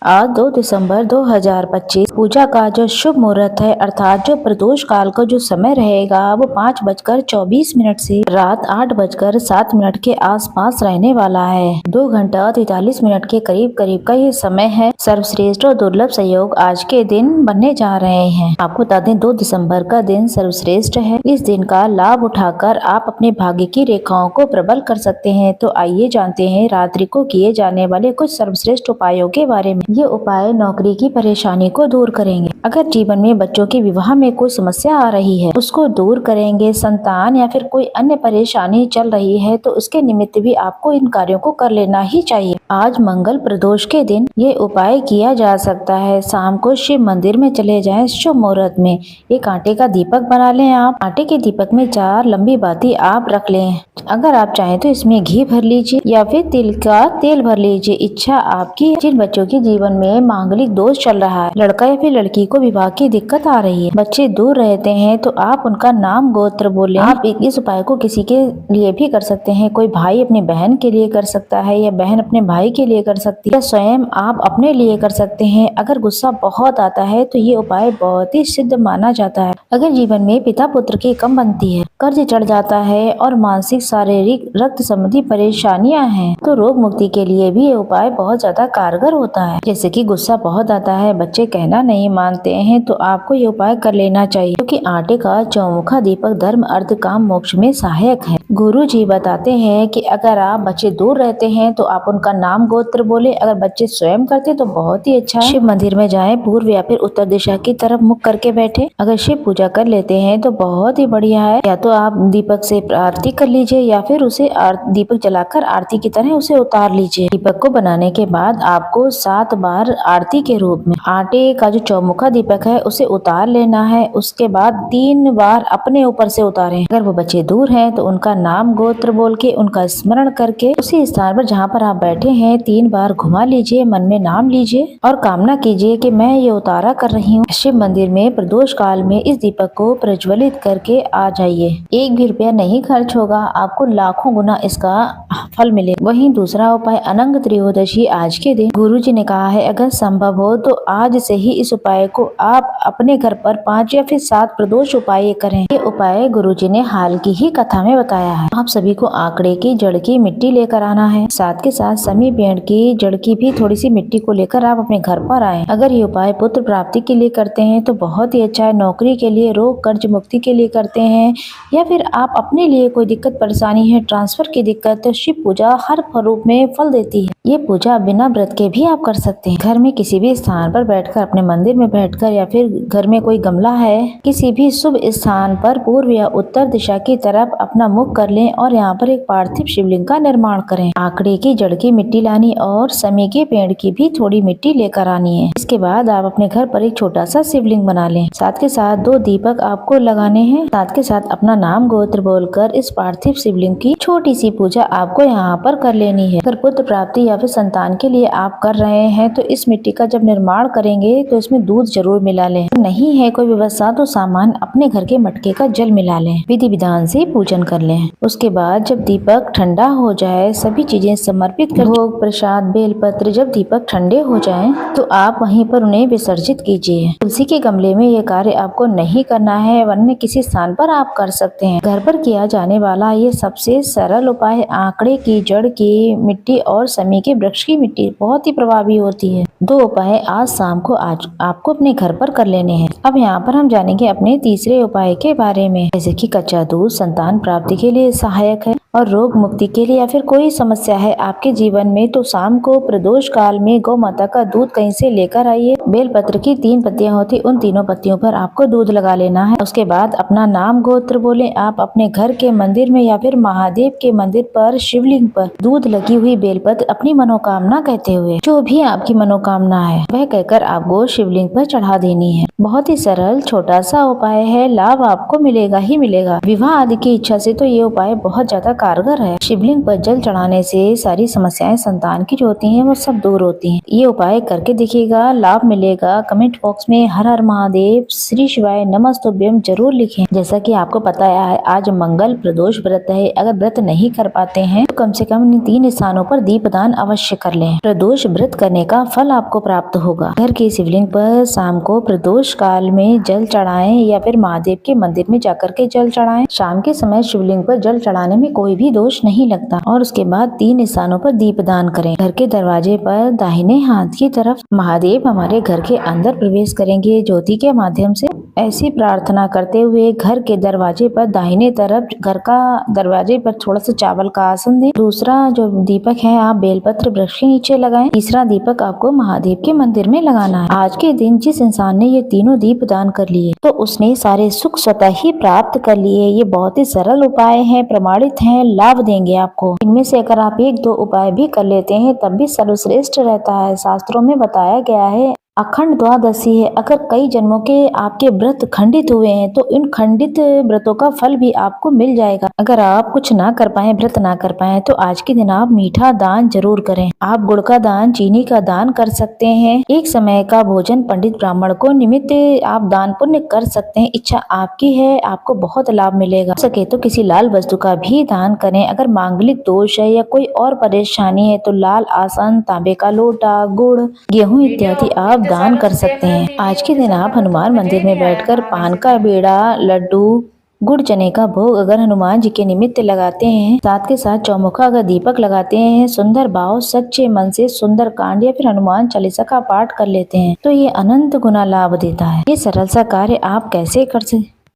आज 2 दिसंबर 2025 पूजा का जो शुभ मुहूर्त है अर्थात जो प्रदोष काल का जो समय रहेगा वो 5:24 से रात 8:07 के आसपास रहने वाला है। 2 घंटा 43 मिनट के करीब करीब का ये समय है। सर्वश्रेष्ठ और दुर्लभ संयोग आज के दिन बनने जा रहे हैं। आपको बता दें 2 दिसंबर का दिन सर्वश्रेष्ठ है। इस दिन का लाभ उठाकर आप अपने भाग्य की रेखाओं को प्रबल कर सकते हैं। तो आइए जानते हैं रात्रि को किए जाने वाले कुछ सर्वश्रेष्ठ उपायों के बारे में। ये उपाय नौकरी की परेशानी को दूर करेंगे। अगर जीवन में बच्चों के विवाह में कोई समस्या आ रही है उसको दूर करेंगे। संतान या फिर कोई अन्य परेशानी चल रही है तो उसके निमित्त भी आपको इन कार्यों को कर लेना ही चाहिए। आज मंगल प्रदोष के दिन ये उपाय किया जा सकता है। शाम को शिव मंदिर में चले जाएं शुभ मुहूर्त में। एक आटे का दीपक बना लें। आप आटे के दीपक में 4 लंबी बाती आप रख लें। अगर आप चाहें तो इसमें घी भर लीजिए या फिर तिल का तेल भर लीजिए। इच्छा आपकी। जिन बच्चों के जीवन में मांगलिक दोष चल रहा है, लड़का या फिर लड़की को विवाह की दिक्कत आ रही है, बच्चे दूर रहते हैं तो आप उनका नाम गोत्र बोलें। आप इस उपाय को किसी के लिए भी कर सकते हैं। कोई भाई अपनी बहन के लिए कर सकता है या बहन अपने भाई के लिए कर सकती है या स्वयं आप अपने लिए कर सकते हैं। अगर गुस्सा बहुत आता है तो ये उपाय बहुत ही सिद्ध माना जाता है। अगर जीवन में पिता पुत्र की कम बनती है, कर्ज चढ़ जाता है और मानसिक शारीरिक रक्त संबंधी परेशानियां हैं तो रोग मुक्ति के लिए भी ये उपाय बहुत ज्यादा कारगर होता है। जैसे कि गुस्सा बहुत आता है, बच्चे कहना नहीं मानते हैं तो आपको ये उपाय कर लेना चाहिए क्योंकि आटे का चौमुखा दीपक धर्म अर्थ काम मोक्ष में सहायक है। गुरु जी बताते हैं कि अगर आप बच्चे दूर रहते हैं तो आप उनका नाम गोत्र बोले। अगर बच्चे स्वयं करते तो बहुत ही अच्छा है। शिव मंदिर में जाएं, पूर्व या फिर उत्तर दिशा की तरफ मुख करके बैठे। अगर शिव पूजा कर लेते हैं तो बहुत ही बढ़िया है। या तो आप दीपक से आरती कर लीजिए या फिर उसे दीपक जलाकर आरती की तरह उसे उतार लीजिए। दीपक को बनाने के बाद आपको 7 बार आरती के रूप में आटे का जो चौमुखा दीपक है उसे उतार लेना है। उसके बाद 3 बार अपने ऊपर से उतारें। अगर वो बच्चे दूर हैं तो उनका नाम गोत्र बोल के उनका स्मरण करके उसी स्थान पर जहाँ पर आप बैठे हैं 3 बार घुमा लीजिए। मन में नाम लीजिए और कामना कीजिए कि मैं ये उतारा कर रही हूँ। शिव मंदिर में प्रदोष काल में इस दीपक को प्रज्वलित करके आ जाइए। 1 भी रुपया नहीं खर्च होगा, आपको लाखों गुना इसका फल मिले। वहीं दूसरा उपाय अनंग त्रयोदशी आज के दिन गुरुजी ने कहा है अगर संभव हो तो आज से ही इस उपाय को आप अपने घर पर 5 या फिर 7 प्रदोष उपाय करें। ये उपाय गुरुजी ने हाल की ही कथा में बताया है। आप सभी को आंकड़े की जड़ की मिट्टी लेकर आना है। साथ के साथ समी पेड़ की जड़ की भी थोड़ी सी मिट्टी को लेकर आप अपने घर पर आए। अगर ये उपाय पुत्र प्राप्ति के लिए करते हैं तो बहुत ही अच्छा है। नौकरी के लिए, रोग कर्ज मुक्ति के लिए करते हैं या फिर आप अपने लिए कोई दिक्कत परेशानी है, ट्रांसफर की दिक्कत, तो शिव पूजा हर रूप में फल देती है। ये पूजा बिना व्रत के भी आप कर सकते हैं। घर में किसी भी स्थान पर बैठकर, अपने मंदिर में बैठकर या फिर घर में कोई गमला है, किसी भी शुभ स्थान पर पूर्व या उत्तर दिशा की तरफ अपना मुख कर लें और यहाँ पर एक पार्थिव शिवलिंग का निर्माण करें। आंकड़े की जड़ की मिट्टी लानी और समी के पेड़ की भी थोड़ी मिट्टी लेकर आनी है। इसके बाद आप अपने घर पर एक छोटा सा शिवलिंग बना लें। साथ के साथ 2 दीपक आपको लगाने हैं। साथ के साथ अपना नाम गोत्र बोलकर इस पार्थिव शिवलिंग की छोटी सी पूजा आपको यहाँ पर कर लेनी है। अगर पुत्र प्राप्ति या फिर संतान के लिए आप कर रहे हैं तो इस मिट्टी का जब निर्माण करेंगे तो इसमें दूध जरूर मिला लें। नहीं है कोई व्यवस्था तो सामान अपने घर के मटके का जल मिला लें। विधि विधान से पूजन कर लें। उसके बाद जब दीपक ठंडा हो जाए, सभी चीजें समर्पित कर, भोग प्रसाद बेलपत्र जब दीपक ठंडे हो जाएं तो आप वहीं पर उन्हें विसर्जित कीजिए। तुलसी के गमले में ये कार्य आपको नहीं करना है, वरना किसी स्थान पर आप कर सकते हैं। घर पर किया जाने वाला ये सबसे सरल उपाय आंकड़े की जड़ की मिट्टी और समी के वृक्ष की मिट्टी बहुत ही प्रभावी होती है। 2 उपाय आज शाम को आपको अपने घर पर कर लेने हैं। अब यहाँ पर हम जानेंगे अपने तीसरे उपाय के बारे में। जैसे कि कच्चा दूध संतान प्राप्ति के लिए सहायक है और रोग मुक्ति के लिए या फिर कोई समस्या है आपके जीवन में तो शाम को प्रदोष काल में गौ माता का दूध कहीं से लेकर आइए। बेलपत्र की 3 पत्तियां होती, उन तीनों पत्तियों पर आपको दूध लगा लेना है। उसके बाद अपना नाम गोत्र बोले। आप अपने घर के मंदिर में या फिर महादेव के मंदिर पर शिवलिंग पर दूध लगी हुई बेलपत्र अपनी मनोकामना कहते हुए जो भी आपकी मनोकामना है वह कहकर आपको शिवलिंग पर चढ़ा देनी है। बहुत ही सरल छोटा सा उपाय है, लाभ आपको मिलेगा ही मिलेगा। विवाह आदि की इच्छा से तो ये ये उपाय बहुत ज्यादा कारगर है। शिवलिंग पर जल चढ़ाने से सारी समस्याएं संतान की जो होती हैं वो सब दूर होती हैं। ये उपाय करके देखिएगा, लाभ मिलेगा। कमेंट बॉक्स में हर हर महादेव, श्री शिवाय नमस्तुभ्यम जरूर लिखें। जैसा कि आपको पता है आज मंगल प्रदोष व्रत है। अगर व्रत नहीं कर पाते हैं तो कम से कम इन 3 स्थानों पर दीपदान अवश्य कर लें। प्रदोष व्रत करने का फल आपको प्राप्त होगा। घर के शिवलिंग पर शाम को प्रदोष काल में जल चढ़ाएं या फिर महादेव के मंदिर में जाकर के जल चढ़ाएं। शाम के समय शिवलिंग पर जल चढ़ाने में कोई भी दोष नहीं लगता। और उसके बाद 3 स्थानों पर दीपदान करें। घर के दरवाजे पर दाहिने हाथ की तरफ महादेव हमारे घर के अंदर प्रवेश करेंगे ज्योति के माध्यम से। ऐसी प्रार्थना करते हुए घर के दरवाजे पर दाहिने तरफ घर का दरवाजे पर थोड़ा सा चावल का आसन दें। दूसरा जो दीपक है आप बेलपत्र वृक्ष के नीचे लगाएं। तीसरा दीपक आपको महादेव के मंदिर में लगाना है। आज के दिन जिस इंसान ने ये तीनों दीप दान कर लिए तो उसने सारे सुख स्वतः ही प्राप्त कर लिए। ये बहुत ही सरल उपाय है, प्रमाणित है, लाभ देंगे आपको। इनमें से अगर आप 1-2 उपाय भी कर लेते हैं तब भी सर्वश्रेष्ठ रहता है। शास्त्रों में बताया गया है अखंड द्वादशी है। अगर कई जन्मों के आपके व्रत खंडित हुए हैं तो इन खंडित व्रतों का फल भी आपको मिल जाएगा। अगर आप कुछ ना कर पाए, व्रत ना कर पाए तो आज के दिन आप मीठा दान जरूर करें। आप गुड़ का दान, चीनी का दान कर सकते हैं। एक समय का भोजन पंडित ब्राह्मण को निमित्त आप दान पुण्य कर सकते हैं। इच्छा आपकी है, आपको बहुत लाभ मिलेगा। हो सके तो किसी लाल वस्तु का भी दान करें। अगर मांगलिक दोष है या कोई और परेशानी है तो लाल आसन, तांबे का लोटा, गुड़, गेहूं इत्यादि आप दान कर सकते हैं। आज के दिन आप हनुमान मंदिर में बैठकर पान का बेड़ा, लड्डू, गुड़ चने का भोग अगर हनुमान जी के निमित्त लगाते हैं, साथ के साथ चौमुखा अगर दीपक लगाते हैं, सुंदर भाव सच्चे मन से सुंदर कांड या फिर हनुमान चालीसा का पाठ कर लेते हैं तो ये अनंत गुना लाभ देता है। ये सरल सा कार्य आप कैसे कर सकते